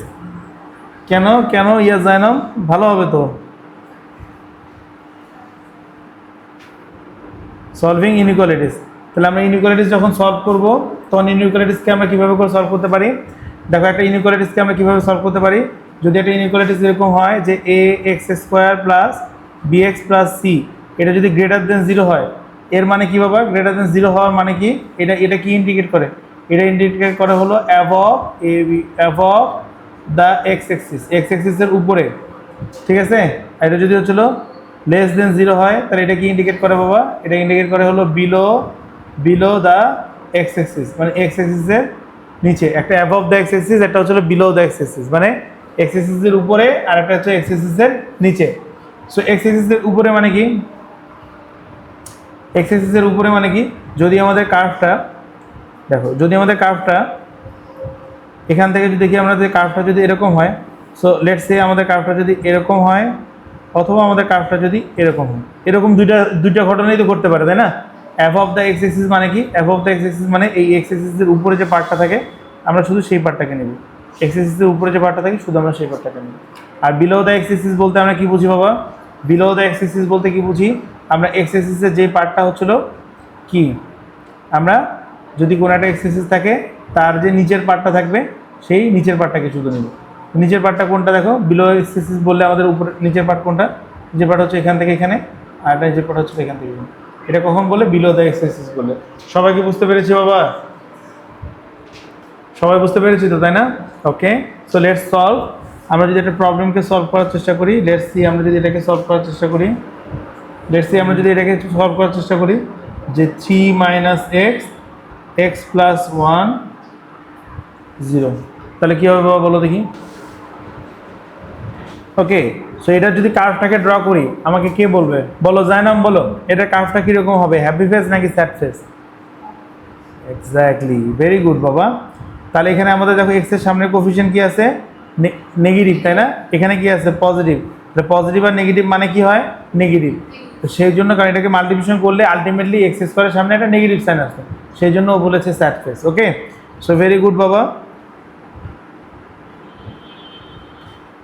কেন কেন ইয়া জানাম, ভালো হবে তো। সলভিং ইনইকুয়ালিটিস, তাহলে আমরা ইনইকুয়ালিটিস যখন সলভ করব তখন ইনইকুয়ালিটিসকে আমরা কীভাবে করে সলভ করতে পারি? দেখো, একটা ইনইকুয়ালিটিসকে আমরা কীভাবে সলভ করতে পারি? যদি একটা ইনইকুয়ালিটিস এরকম হয় যে a x square plus b x plus c, এটা যদি গ্রেটার দেন 0 হয়, এর মানে কি বাবা? গ্রেটার দেন 0 হওয়ার মানে কি? এটা এটা কি ইন্ডিকেট করে? এটা ইন্ডিকেট করে হলো above a b, above the x এক্সিসের উপরে, ঠিক আছে? আর এটা যদি হচ্ছিল লেস দেন 0 হয়, তাহলে এটা কি ইন্ডিকেট করে বাবা? এটা ইন্ডিকেট করে হলো below below the x axis, মানে এক্স এক্সিসের নিচে। একটা অ্যাবভ দ্য এক্স এক্সিস, একটা হচ্ছিল বিলো দ্য এক্স এক্সিস, মানে এক্স এক্সিসের উপরে আর একটা হচ্ছে এক্স এক্সিসের নিচে। সো এক্স এক্সিসের উপরে মানে কি? এক্স এক্সিসের উপরে মানে কি? যদি আমাদের কার্ভটা দেখো, যদি আমাদের কার্ভটা এখান থেকে যদি দেখি আমরা, যে কার্ভটা যদি এরকম হয়, সো লেটস সে আমাদের কার্ভটা যদি এরকম হয়, অথবা আমাদের কার্ভটা যদি এরকম হয়, এরকম দুইটা ঘটনাই তো করতে পারে, তাই না? অ্যাবভ দ্য এক্স এক্সিস মানে কি? অ্যাবভ দ্য এক্স এক্সিস মানে এই এক্স এক্সিসের উপরে যে পার্টটা থাকে আমরা শুধু সেই পার্টটাকে নেব। এক্স এক্সিসের উপরে যে পার্টটা থাকে শুধু আমরা সেই পার্টটাকে নেব। আর বিলো দ্য এক্স এক্সিস বলতে আমরা কি বুঝি বাবা? বিলো দ্য এক্স এক্সিস বলতে কি বুঝি? আমরা এক্স এক্সিসের যে পার্টটা হচ্ছিল কি, আমরা যদি কোনো একটা এক্স এক্সিস থাকে তার যে নিচের পার্টটা থাকবে সেই নিচের পার্টটাকে শুধু নেব। নিচের পার্টটা কোনটা দেখো? বিলো এক্স এক্সিস বললে আমাদের উপরে নিচের পার্ট কোনটা? নিচের পার্ট হচ্ছে এখান থেকে এখানে, আর একটা নিচের পার্ট হচ্ছে এখান থেকে এখানে। এটা কখন বলে? বিলো দ্য এক্স এক্সিস বলে। সবাই কি বুঝতে পেরেছি বাবা? সবাই বুঝতে পেরেছি তো, তাই না? ওকে, সো লেটস সলভ। আমরা যদি একটা প্রবলেমকে সলভ করার চেষ্টা করি, লেটস সি আমরা যদি এটাকে সলভ করার চেষ্টা করি, লেটস সি আমরা যদি এটাকে সলভ করার চেষ্টা করি যে 3 মাইনাস এক্স এক্স প্লাস 1 0, তাহলে কী হবে বাবা বলো দেখি? ওকে, সো এটা যদি কার্ভটাকে ড্র করি আমাকে কে বলবে? বলো জায়নাম, বলো এটা কার্ভটা কীরকম হবে? হ্যাপি ফেস নাকি sad face? Exactly, very good বাবা। তাহলে এখানে আমাদের দেখো এক্সের সামনে কোফিশিয়েন্ট কি আছে? নেগেটিভ, তাই না? এখানে কি আছে? পজিটিভ। পজিটিভ আর নেগেটিভ মানে কি হয়? নেগেটিভ। তো সেই জন্য, কারণ এটাকে মাল্টিপ্লিকেশন করলে আলটিমেটলি এক্স স্কোয়ারের সামনে একটা নেগেটিভ সাইন আসবে, সেই জন্য ও বলেছে স্যাড ফেস। ওকে, সো ভেরি গুড বাবা।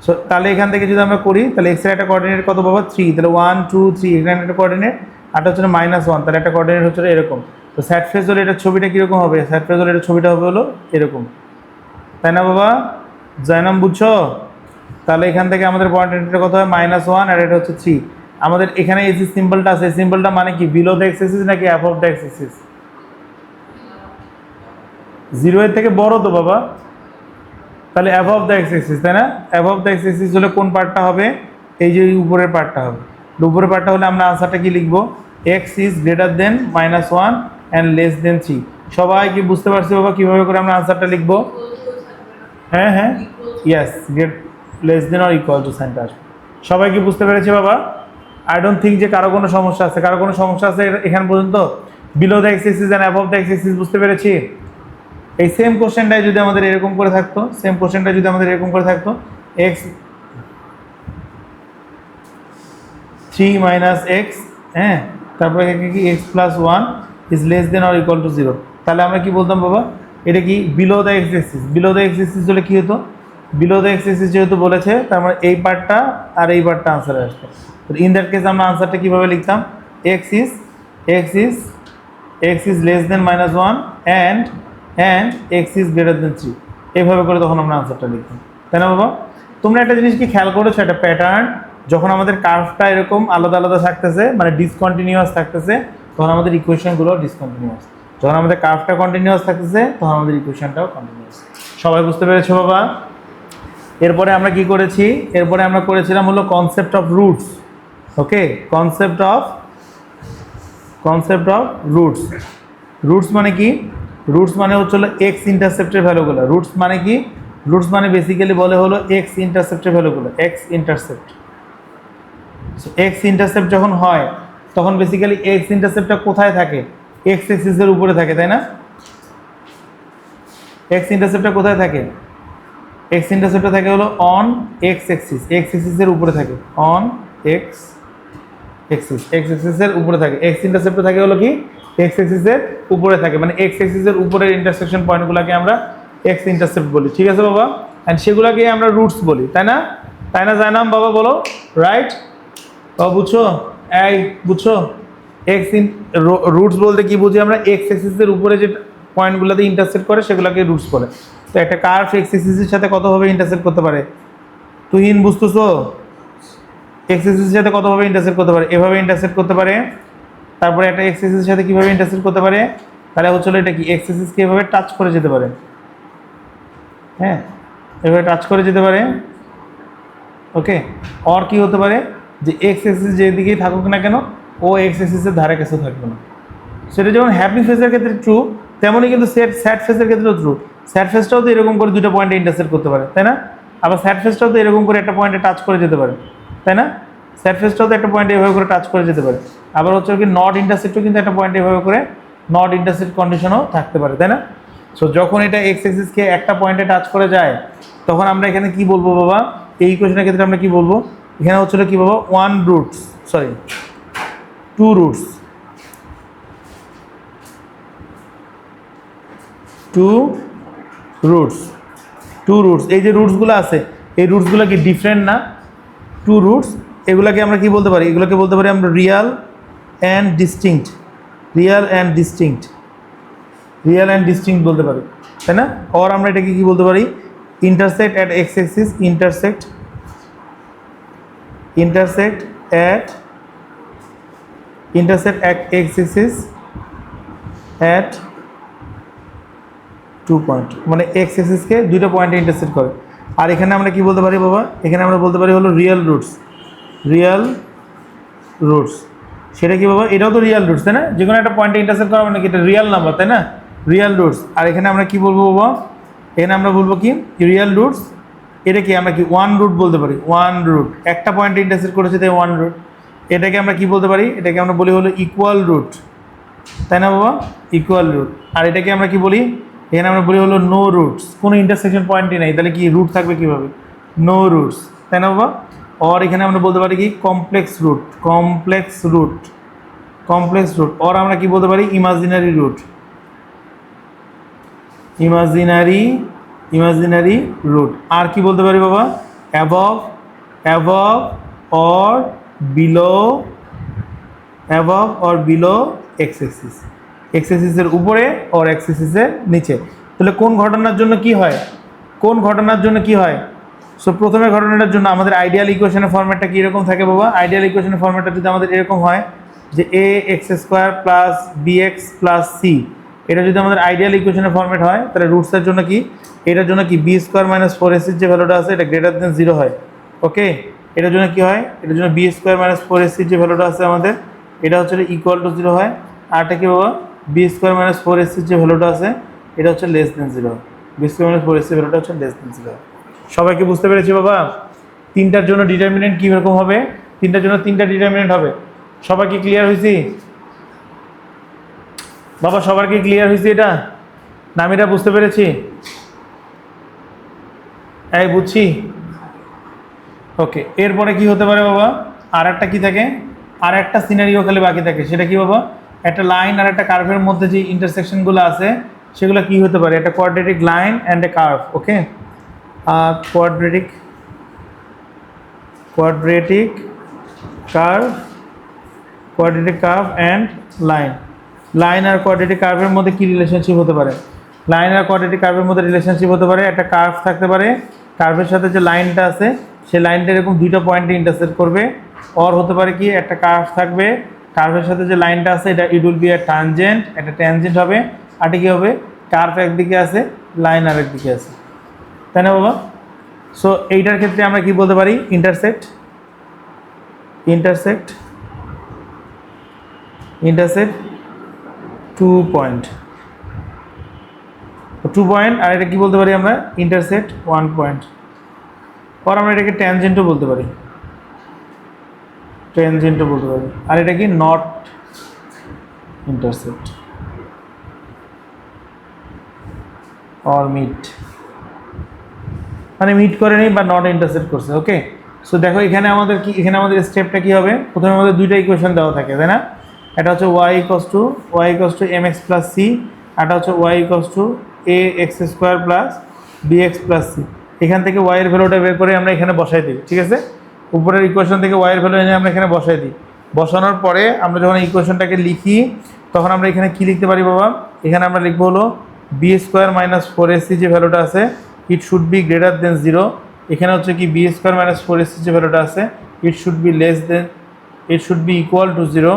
সো তাহলে এখান থেকে যদি আমরা করি তাহলে এক্সের একটা কোঅর্ডিনেট কত বাবা? 3, তাহলে 1 2 3, এখানে একটা কোঅর্ডিনেট, আরটা হচ্ছে -1, তাহলে একটা কোঅর্ডিনেট হচ্ছে এরকম। তো স্যাড ফেস হলে এটার ছবিটা কীরকম হবে? স্যাড ফেস হলে এটার ছবিটা হবে হলো এরকম, তাই না বাবা? জয়নাম বুঝছো? তাহলে এখান থেকে আমাদের কোঅর্ডিনেটটা কত হয়? -1, আর এটা হচ্ছে 3। আমাদের এখানে এই যে সিম্বলটা আছে, সিম্বলটা মানে কি? বিলো দ্য এক্স এক্সিস নাকি অ্যাবভ দ্য এক্স এক্সিস? 0 এর থেকে বড় তো বাবা, তাহলে অ্যাবভ দ্য এক্স এক্সিস, তাই না? অ্যাবভ দ্য এক্স এক্সিস হলে কোন পার্টটা হবে? এই যে উপরের পার্টটা হবে। উপরের পার্টটা হলে আমরা আনসারটা কি লিখবো? X is greater than -1 and less than 3। সবাই কি বুঝতে পারছি বাবা কীভাবে করে আমরা আনসারটা লিখবো? হ্যাঁ হ্যাঁ, yes, great less than or equal to সাইনটা আসবে। সবাই কি বুঝতে পেরেছি বাবা? আই ডোন্ট থিঙ্ক যে কারো কোনো সমস্যা আছে। কারো কোনো সমস্যা আছে এখান পর্যন্ত? Below the x axis and above the x axis বুঝতে পেরেছি? এই সেম কোশ্চেনটাই যদি আমাদের এরকম করে থাকতো, সেম কোশ্চেনটা যদি আমাদের এরকম করে থাকতো, এক্স 3 মাইনাস এক্স, হ্যাঁ, তারপরে কি x plus 1 is less than or equal two 0, তাহলে আমরা কি বলতাম বাবা? এটা কি below the x axis? Below the x axis হলে কী হতো? বিলো দ্য এক্স এক্সিস যেহেতু বলেছে, তার মানে এই পার্টটা আর এই পার্টটা আনসারে আসতো। তো ইন দ্যাট কেস আমরা আনসারটা কীভাবে লিখতাম? X is less than -1 and x is greater than 3, এইভাবে করে তখন আমরা আনসারটা লিখতাম, তাই না বাবা? তোমরা একটা জিনিস কি খেয়াল করেছো? একটা প্যাটার্ন, যখন আমাদের কার্ভটা এরকম আলাদা আলাদা থাকতেছে, মানে ডিসকন্টিনিউয়াস থাকতেছে, তখন আমাদের ইকুয়েশনগুলো ডিসকন্টিনিউয়াস। যখন আমাদের কার্ভটা কন্টিনিউয়াস থাকতেছে তখন আমাদের ইকুয়েশনটাও কন্টিনিউয়াস। সবাই বুঝতে পেরেছো বাবা? এরপরে আমরা কি করেছি, এরপরে আমরা করেছিলাম হলো concept of roots. Okay, concept of roots. Roots মানে কি? রুটস মানে হচ্ছে হলো এক্স ইন্টারসেপ্টের ভ্যালুগুলো। রুটস মানে কি? রুটস মানে বেসিক্যালি বলে হলো এক্স ইন্টারসেপ্টের ভ্যালুগুলো, এক্স ইন্টারসেপ্ট। এক্স ইন্টারসেপ্ট যখন হয় তখন বেসিক্যালি এক্স ইন্টারসেপ্টটা কোথায় থাকে? এক্স এক্সিসের উপরে থাকে, তাই না? এক্স ইন্টারসেপ্টটা কোথায় থাকে? এক্স ইন্টারসেপ্টটা থাকে হলো অন এক্স এক্সিস, এক্স এক্সিসের উপরে থাকে, অন এক্স এক্সিস, এক্স এক্সিসের উপরে থাকে। এক্স ইন্টারসেপ্টটা থাকে হলো কি এক্স এক্সিসের উপরে থাকে, মানে এক্স এক্সিসের উপরের ইন্টারসেকশন পয়েন্টগুলোকে আমরা এক্স ইন্টারসেপ্ট বলি। ঠিক আছে বাবা? অ্যান্ড সেগুলোকে আমরা রুটস বলি, তাই না? তাই না জানাম বাবা, বলো রাইট? বাবা বুঝছো? এই বুঝছো? এক্স ইন রুটস বলতে কি বুঝি আমরা? এক্স এক্সিসের উপরে যে পয়েন্টগুলোতে ইন্টারসেক্ট করে সেগুলোকে রুটস বলে। তো একটা কার্ভ এক্স এক্সিসের সাথে কতভাবে ইন্টারসেক্ট করতে পারে? তুহিন বুঝতেছো? এক্স এক্সিসের সাথে কতভাবে ইন্টারসেক্ট করতে পারে? এভাবে ইন্টারসেক্ট করতে পারে। তারপরে একটা এক্স এক্সিসের সাথে কীভাবে ইন্টারসেক্ট করতে পারে? তাহলে হচ্ছিল এটা কি এক্স এক্সিসকে এভাবে টাচ করে যেতে পারে, হ্যাঁ, এভাবে টাচ করে যেতে পারে। ওকে, আর কি হতে পারে যে এক্স এক্সিস যেদিকেই থাকুক না কেন ও এক্স এক্সিসের ধারে কাছে থাকবে না। সেটা যেমন হ্যাপি ফেসের ক্ষেত্রে ট্রু, তেমনই কিন্তু স্যাড ফেসের ক্ষেত্রেও ট্রু। স্যাড ফেসটাও তো এরকম করে দুটো পয়েন্টে ইন্টারসেক্ট করতে পারে, তাই না? আবার স্যাড ফেসটাও তো এরকম করে একটা পয়েন্টে টাচ করে যেতে পারে, তাই না? স্যাড ফেসটাও তো একটা পয়েন্টে এভাবে করে টাচ করে যেতে পারে। আবার হচ্ছে কি নট ইন্টারসেক্টও কিন্তু একটা পয়েন্টে এভাবে করে নট ইন্টারসেক্ট কন্ডিশনও থাকতে পারে, তাই না? সো যখন এটা এক্স এক্সিসকে একটা পয়েন্টে টাচ করে যায় তখন আমরা এখানে কি বলবো বাবা? এই ইকুয়েশনের ক্ষেত্রে আমরা কি বলবো? এখানে হচ্ছিল কি বাবা? Two roots, two roots. এই যে রুটসগুলো আছে এই রুটসগুলো কি ডিফারেন্ট না? টু রুটস, এগুলোকে আমরা কি বলতে পারি? এগুলোকে বলতে পারি আমরা রিয়াল অ্যান্ড ডিস্টিংক্ট বলতে পারি, তাই না? আর আমরা এটাকে কি বলতে পারি? Intersect at x axis, intersect at x axis at 2 point, মানে এক্স এক্সিসকে দুইটা পয়েন্টে ইন্টারসেক্ট করে। আর এখানে আমরা কি বলতে পারি বাবা? এখানে আমরা বলতে পারি হলো রিয়াল রুটস। সেটা কি বাবা? এটাও তো রিয়াল রুটস, তাই না? যে কোনো একটা পয়েন্টে ইন্টারসেক্ট করা মানে কি এটা রিয়াল নাম্বার, তাই না? Real roots. আর এখানে আমরা কি বলবো বাবা? এখানে আমরা বলবো কি রিয়াল রুটস। এটা কি আমরা কি ওয়ান রুট বলতে পারি? ওয়ান রুট, একটা পয়েন্টে ইন্টারসেক্ট করেছে তাই ওয়ান রুট। এটাকে আমরা কি বলতে পারি? এটাকে আমরা বলি হলো ইকুয়াল রুট, তাই না বাবা? Equal root. আর এটাকে আমরা কি বলি? এখানে আমরা বলি হলো নো রুটস, কোনো ইন্টারসেকশন পয়েন্টই নেই, তাহলে কি রুট থাকবে কীভাবে? নো রুটস, তাই না বাবা? আর এখানে আমরা বলতে পারি কি কমপ্লেক্স রুট। আর আমরা কি বলতে পারি? Imaginary root. আর কি বলতে পারি বাবা? অ্যাবভ অর বিলো এক্স এক্সিসের উপরে আর এক্স এক্সিসের নিচে। তাহলে কোন ঘটনার জন্য কি হয়? সো প্রথমে ঘটনাটার জন্য আমাদের আইডিয়াল ইকুয়েশনের ফরম্যাটটা কীরকম থাকে বাবা? আইডিয়াল ইকুয়েশনের ফরম্যাটটা যদি আমাদের এরকম হয় যে a x square plus b x plus c, এটা যদি আমাদের আইডিয়াল ইকুয়েশনের ফরম্যাট হয় তাহলে রুটসের জন্য কি? এটার জন্য কি বি স্কোয়ার মাইনাস 4ac যে ভ্যালুটা আছে এটা গ্রেটার দেন 0 হয়। ওকে, এটার জন্য কি হয়? এটার জন্য বি স্কোয়ার মাইনাস 4ac যে ভ্যালুটা আছে আমাদের এটা হচ্ছে ইকুয়াল টু 0 হয়। আরটা কি বাবা? বি স্কোয়ার মাইনাস 4ac যে ভ্যালুটা আছে এটা হচ্ছে less than 0। B square minus 4ac ভ্যালুটা হচ্ছে লেস দেন 0। সবাইকে বুঝতে পেরেছি বাবা? তিনটার জন্য ডিটারমিনেন্ট কীরকম হবে? তিনটার জন্য তিনটা ডিটারমিনেন্ট হবে। সবাই কি ক্লিয়ার হয়েছি বাবা? সবার কি ক্লিয়ার হয়েছে? এটা নামিরা বুঝতে পেরেছি? এই বুঝছি। ওকে, এরপরে কি হতে পারে বাবা? আর একটা কি থাকে? আর একটা সিনারিও খালি বাকি থাকে, সেটা কি বাবা? একটা লাইন আর একটা কার্ভের মধ্যে যে ইন্টারসেকশনগুলো আছে সেগুলো কি হতে পারে? একটা quadratic line and a curve. Okay, quadratic curve and line আর কোয়াড্রেটিক কার্ভের মধ্যে কি রিলেশনশিপ হতে পারে? লাইন আর কোয়াড্রেটিক কার্ভের মধ্যে রিলেশনশিপ হতে পারে একটা কার্ভ থাকতে পারে, কার্ভের সাথে যে লাইনটা আছে সেই লাইনটা এরকম দুইটা পয়েন্টে ইন্টারসেক্ট করবে। আর হতে পারে কি একটা কার্ভ থাকবে, কার্ভের সাথে যে লাইনটা আছে এটা ইট উইল বি একটা ট্যানজেন্ট হবে। আর কি হবে? কার্ভ একদিকে আছে, লাইন আর একদিকে আছে, তাই না বাবা? সো এইটার ক্ষেত্রে আমরা কি বলতে পারি, ইন্টারসেক্ট ইন্টারসেক্ট 2 পয়েন্ট, 2 পয়েন্ট, আর এটা কি বলতে পারি আমরা, ইন্টারসেক্ট 1 পয়েন্ট, আর আমরা এটাকে ট্যানজেন্টও বলতে পারি, ট্যানজেন্টও বলতে পারি, আর এটা কি নট ইন্টারসেক্ট অর মিট, মানে মিট করে নেই বা নট ইন্টারসেক্ট করছে। ওকে, সো দেখো এখানে আমাদের কি, এখানে আমাদের স্টেপটা কি হবে, প্রথমে আমাদের দুইটা ইকুয়েশন দেওয়া থাকে, তাই না? এটা হচ্ছে y = mx প্লাস c, এটা হচ্ছে y = ax square plus bx plus c। এখান থেকে y এর ভ্যালুটা বের করে আমরা এখানে বসাই দিই, ঠিক আছে? উপরের ইকুয়েশন থেকে y এর ভ্যালু এনে আমরা এখানে বসাই দিই। বসানোর পরে আমরা যখন ইকুয়েশনটাকে লিখি তখন আমরা এখানে কি লিখতে পারি বাবা, এখানে আমরা লিখবো হলো বি স্কোয়ার মাইনাস 4ac যে ভ্যালুটা আছে, it should be greater than 0। এখানে হচ্ছে কি বি স্কোয়ার মাইনাস 4ac যে ভ্যালুটা আছে, it should be equal to 0।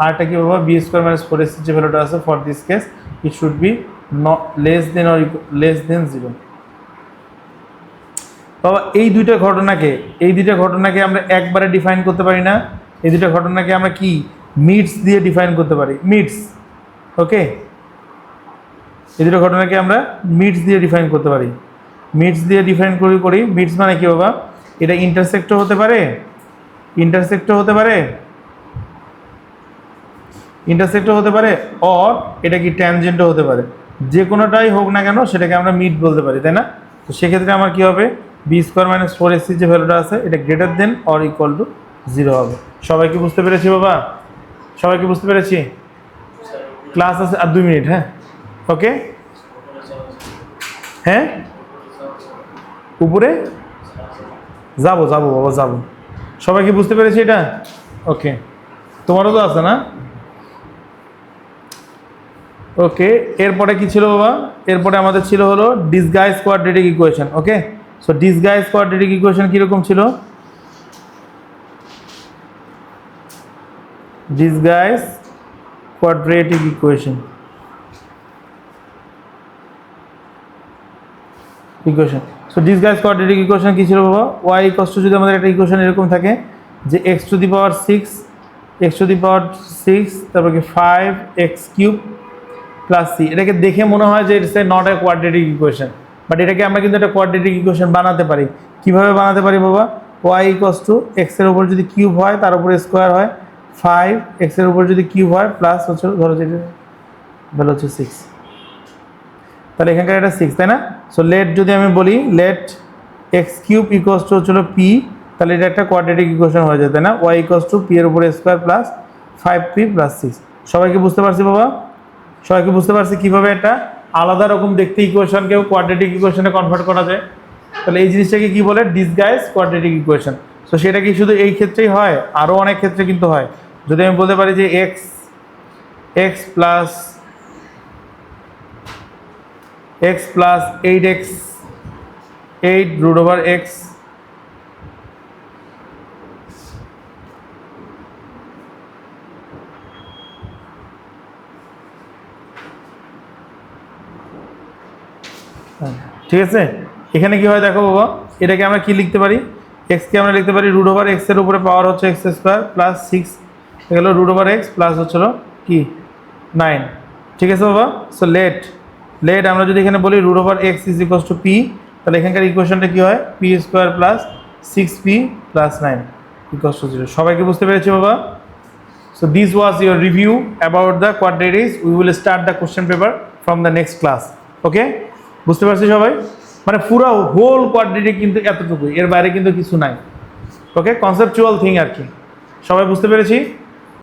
আরটা কি বাবা, বি স্কোয়ার মাইনাস 4ac যে ভ্যালুটা আছে for this case, it should be less than 0। বাবা এই দুইটা ঘটনাকে আমরা একবারে ডিফাইন করতে পারি না, এই দুইটা ঘটনাকে আমরা কি মিটস দিয়ে ডিফাইন করতে পারি, মিটস। ওকে, এই দুটো ঘটনাকে আমরা মিটস দিয়ে ডিফাইন করতে পারি, মিটস দিয়ে ডিফাইন করি। মিটস মানে কি বাবা, এটা ইন্টারসেক্টও হতে পারে, অর এটা কি ট্যানজেন্টও হতে পারে, যে কোনোটাই হোক না কেন সেটাকে আমরা মিট বলতে পারি, তাই না? তো সেক্ষেত্রে আমার কি হবে, বি স্কোয়ার মাইনাস 4ac যে ভ্যালুটা আছে এটা greater than or equal two 0 হবে। সবাই কি বুঝতে পেরেছি বাবা? সবাইকে বুঝতে পেরেছি? ক্লাস আছে আর 2 মিনিট, হ্যাঁ? ওকে, হ্যাঁ উপরে যাবো বাবা, যাবো। সবাই কি বুঝতে পেরেছি এটা? ওকে, তোমারও তো আছে না? ওকে, এরপরে কি ছিল বাবা, এরপরে আমাদের ছিল হলো ডিসগাইজ কোয়াড্রেটিক ইকুয়েশন। ওকে, সো ডিসগাইজ কোয়াড্রেটিক ইকুয়েশন কিরকম ছিল, disguise quadratic equation so disguise quadratic equation কি ছিল বাবা, y = যদি আমাদের একটা ইকুয়েশন এরকম থাকে যে x টু দি পাওয়ার 6 তারপর কি 5x³ প্লাস c, এটাকে দেখে মনে হয় যে it's not a quadratic equation, but এটাকে আমরা কিন্তু একটা কোয়াড্রেটিক ইকুয়েশন বানাতে পারি। কিভাবে বানাতে পারি বাবা, y = x এর উপর যদি কিউব হয় তার উপরে স্কোয়ার হয়, 5x এর উপর যদি কিউব হয় প্লাস হচ্ছে ধরো যেটা ভ্যালু হচ্ছে 6, তাহলে এখানকার এটা 6, তাই না? সো লেট যদি আমি বলি লেট x³ হচ্ছিল p, তাহলে এটা একটা কোয়াড্রেটিক ইকুয়েশন হয়ে যায়, তাই না? y = p এর উপরে স্কোয়ার প্লাস 5p প্লাস 6। সবাইকে বুঝতে পারছি বাবা? সবাইকে বুঝতে পারছি কীভাবে একটা আলাদা রকম দেখতে ইকুয়েশনকেও কোয়াড্রেটিক ইকুয়েশনে কনভার্ট করা যায়? তাহলে এই জিনিসটাকে কি বলে, ডিসগাইজ কোয়াড্রেটিক ইকুয়েশন। সো সেটা কি শুধু এই ক্ষেত্রেই হয়? আরও অনেক ক্ষেত্রে কিন্তু হয়। যদি আমি বলতে পারি যে x প্লাস 8 √x ঠিক আছে, এখানে কি হয় দেখো বাবা, এটাকে আমরা কি লিখতে পারি, x-কে আমরা লিখতে পারি √x এর উপরে পাওয়ার হচ্ছে x² প্লাস 6 এগুলো √x প্লাস হচ্ছিল কি 9, ঠিক আছে বাবা? সো লেট আমরা যদি এখানে বলি √x = p, তাহলে এখানকার ইকুয়েশনটা কি হয়, p² প্লাস 6p প্লাস 9 = 0। সবাইকে বুঝতে পেরেছি বাবা? So this was your review about the quadratics. We will start the question paper from the next class. Okay? বুঝতে পারছি সবাই? মানে পুরো হোল কোয়াড্রেটিক কিন্তু এতটুকুই, এর বাইরে কিন্তু কিছু নাই। ওকে, কনসেপচুয়াল থিং আর কি। সবাই বুঝতে পেরেছি?